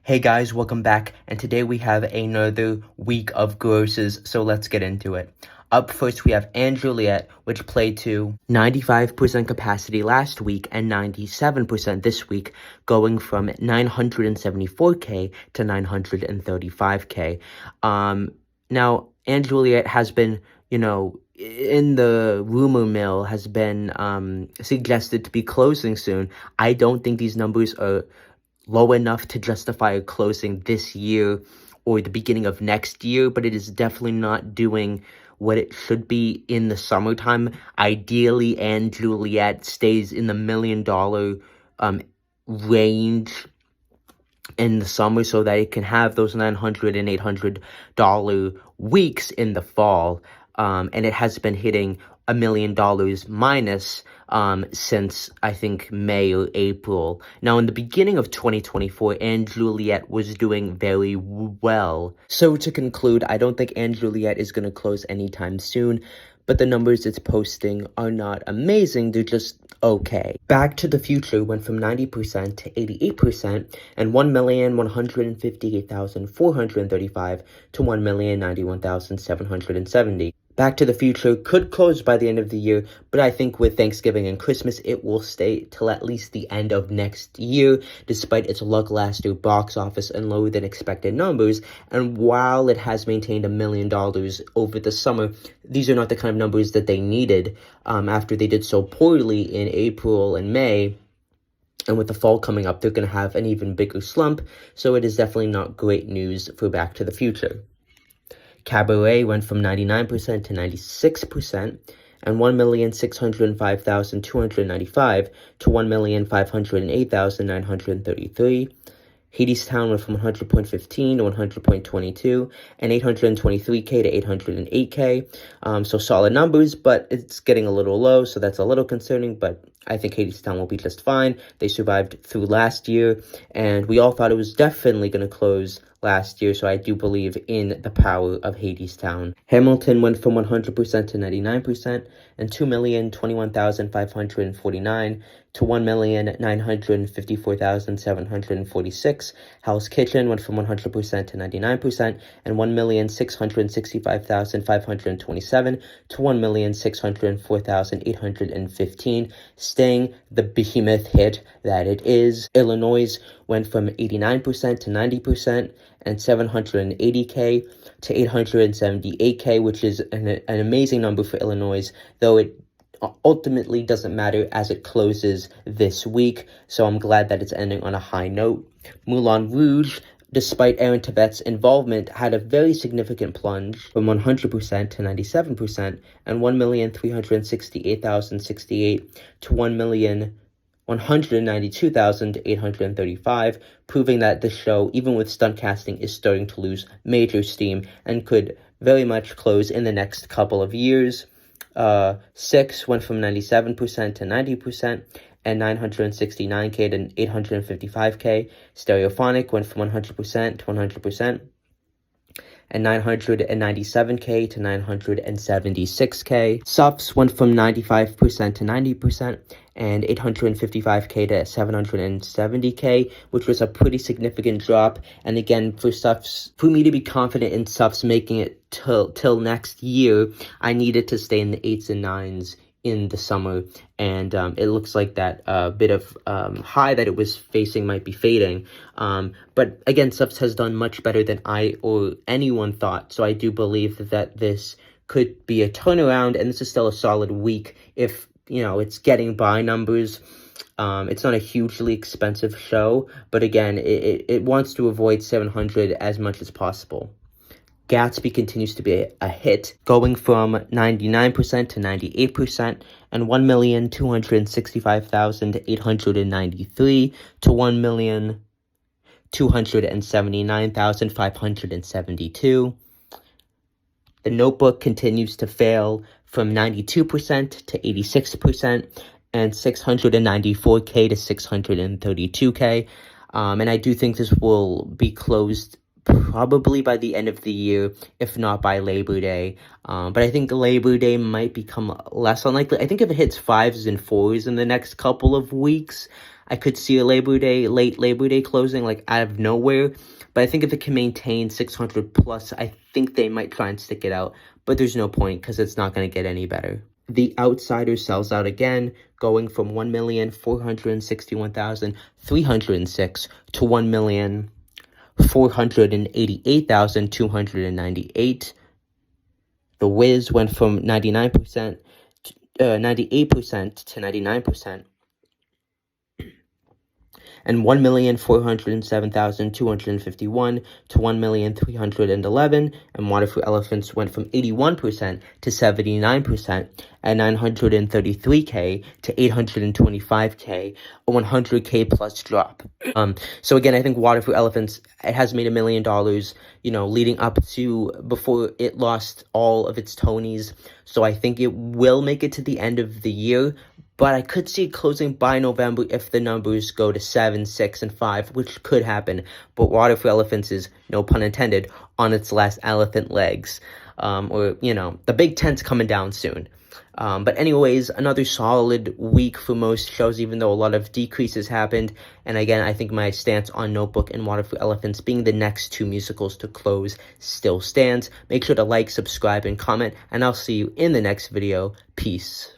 Hey guys, welcome back, and today we have another week of grosses, so let's get into it. Up first, we have & Juliet, which played to 95% capacity last week and 97% this week, going from 974K to 935K. Now, & Juliet has been, in the rumor mill, has been suggested to be closing soon. I don't think these numbers are low enough to justify a closing this year or the beginning of next year, but it is definitely not doing what it should be in the summertime. Ideally, & Juliet stays in the $1 million range in the summer so that it can have those $900 and $800 weeks in the fall. And it has been hitting $1 million minus since, I think, May or April. Now, in the beginning of 2024, & Juliet was doing very well. So, to conclude, I don't think & Juliet is going to close anytime soon, but the numbers it's posting are not amazing, they're just okay. Back to the Future went from 90% to 88%, and 1,158,435 to 1,091,770. Back to the Future could close by the end of the year, but I think with Thanksgiving and Christmas, it will stay till at least the end of next year, despite its lackluster box office and lower than expected numbers. And while it has maintained $1 million over the summer, these are not the kind of numbers that they needed after they did so poorly in April and May. And with the fall coming up, they're going to have an even bigger slump, so it is definitely not great news for Back to the Future. Cabaret went from 99% to 96%, and 1,605,295 to 1,508,933. Hadestown went from 100.15 to 100.22, and 823K to 808K. So solid numbers, but it's getting a little low, so that's a little concerning, but I think Hadestown will be just fine. They survived through last year, and we all thought it was definitely going to close last year, so I do believe in the power of Hadestown. Hamilton went from 100% to 99%, and 2,021,549 to 1,954,746. Hell's Kitchen went from 100% to 99%, and 1,665,527 to 1,604,815. Staying the behemoth hit that it is. Illinois went from 89% to 90%, and 780K to 878K, which is an amazing number for Illinois, though it ultimately doesn't matter as it closes this week, so I'm glad that it's ending on a high note. Moulin Rouge, despite Aaron Tveit involvement, had a very significant plunge from 100% to 97%, and 1,368,068 to 1,192,835, proving that the show, even with stunt casting, is starting to lose major steam and could very much close in the next couple of years. Six went from 97% to 90%, and 969K to 855K. Stereophonic went from 100% to 100%, and 997K to 976K. Suffs went from 95% to 90%, and 855K to 770K, which was a pretty significant drop. And again, for me to be confident in Suffs making it till next year, I needed to stay in the 8s and 9s in the summer, and it looks like that bit of high that it was facing might be fading. But again, Suffs has done much better than I or anyone thought, so I do believe that this could be a turnaround, and this is still a solid week if, it's getting by numbers. It's not a hugely expensive show, but again, it wants to avoid 700 as much as possible. Gatsby continues to be a hit, going from 99% to 98%, and 1,265,893 to 1,279,572. The Notebook continues to fail from 92% to 86%, and 694K to 632K. And I do think this will be closed probably by the end of the year, if not by Labor Day. But I think Labor Day might become less unlikely. I think if it hits 5s and 4s in the next couple of weeks, I could see a late Labor Day closing, like, out of nowhere. But I think if it can maintain 600 plus, I think they might try and stick it out. But there's no point because it's not going to get any better. The Outsider sells out again, going from 1,461,306 to 1,488,298. The Wiz went from 98% to 99%. And 1,407,251 to 1,311, and Water for Elephants went from 81% to 79%, and 933K to 825K, a 100K plus drop. So again, I think Water for Elephants, it has made $1 million, leading up to before it lost all of its Tonys. So I think it will make it to the end of the year. But I could see it closing by November if the numbers go to 7, 6, and 5, which could happen. But Water for Elephants is, no pun intended, on its last elephant legs. The Big Ten's coming down soon. But anyways, another solid week for most shows, even though a lot of decreases happened. And again, I think my stance on Notebook and Water for Elephants being the next two musicals to close still stands. Make sure to like, subscribe, and comment, and I'll see you in the next video. Peace.